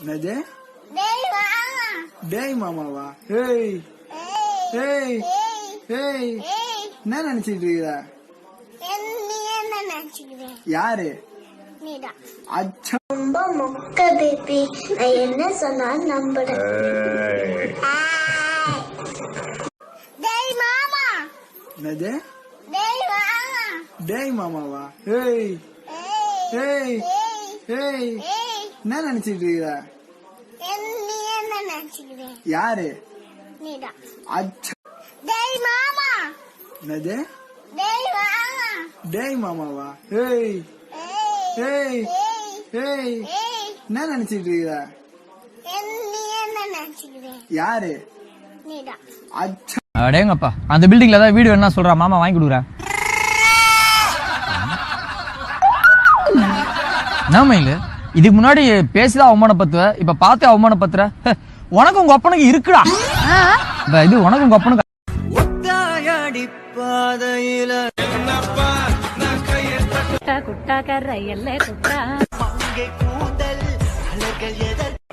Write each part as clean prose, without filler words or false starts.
என்னது? டேய் மாமா. டேய் மாமாவா? ஏய் ஏய் ஏய் என்ன நினைச்சிட்டு இருக்கிற? நீ என்ன நினைச்சுக்கிற? யாரு? நீதான். அச்சா ரொம்ப மொக்க பேபி. நான் என்ன சொன்னாலும் நம்புறேன். டேய் மாமா. என்னது? டேய் மாமா. டேய் மாமாவா? ஏய் ஏய் ஏய் என்ன நினைச்சிட்டு இருக்கிற? நீ என்ன நினைச்சுக்கிற? யாரு? நீதான். அச்சா டேய் மாமா. என்னது? டேய் மாமா. டேய் மாமாவா? ஏய் ஏய் ஏய் என்ன நினைச்சிட்டு இருக்கிற? நீ என்ன நினைச்சுக்கிற? யாரு? நீதான். அச்சா அடேங்கப்பா, அந்த பில்டிங்ல ஏதாவது வீடு வேணா சொல்றா, மாமா வாங்கி கொடுக்குறேன். என்ன இல்ல, இதுக்கு முன்னாடி பேசிதான் அவமானப்படுத்துவ, இப்ப பார்த்து அவமானப்படுத்துற. உனக்கு உங்க அப்பனுக்கு இருக்குடா. இது உனக்கு உங்க அப்பனுக்கு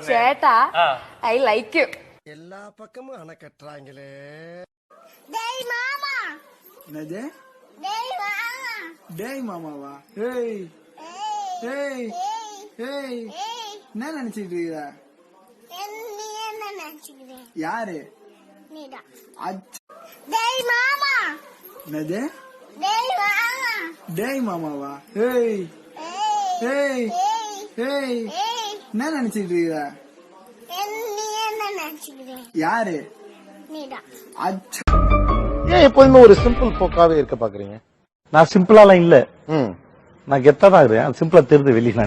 சேட்டா, ஐ லைக் யூ. எல்லா பக்கமும் அணை கட்டுறாங்களே. டேய் மாமா. என்னது? டேய் மாமா. டேய் மாமாவா? ஏய் ஏய் ஏய் என்ன நினைச்சிட்டு இருக்கிற? நீ என்ன நினைச்சுக்கிற? யாரு? நீதான். அச்சா டேய் மாமா. என்னது? டேய் மாமா. டேய் மாமாவா? ஏய் ஏய் ஏய் என்ன நினைச்சிட்டு இருக்கிற? நீ என்ன நினைச்சுக்கிற? யாரு? நீதான். அச்சா ஏன் எப்போதுமே ஒரு சிம்பிள் போக்காவே இருக்க பாக்குறீங்க? நான் சிம்பிளாலாம் இல்ல, நான் கெத்தா தான் இருக்கேன். சிம்பிளா தெரியுது வெளியில.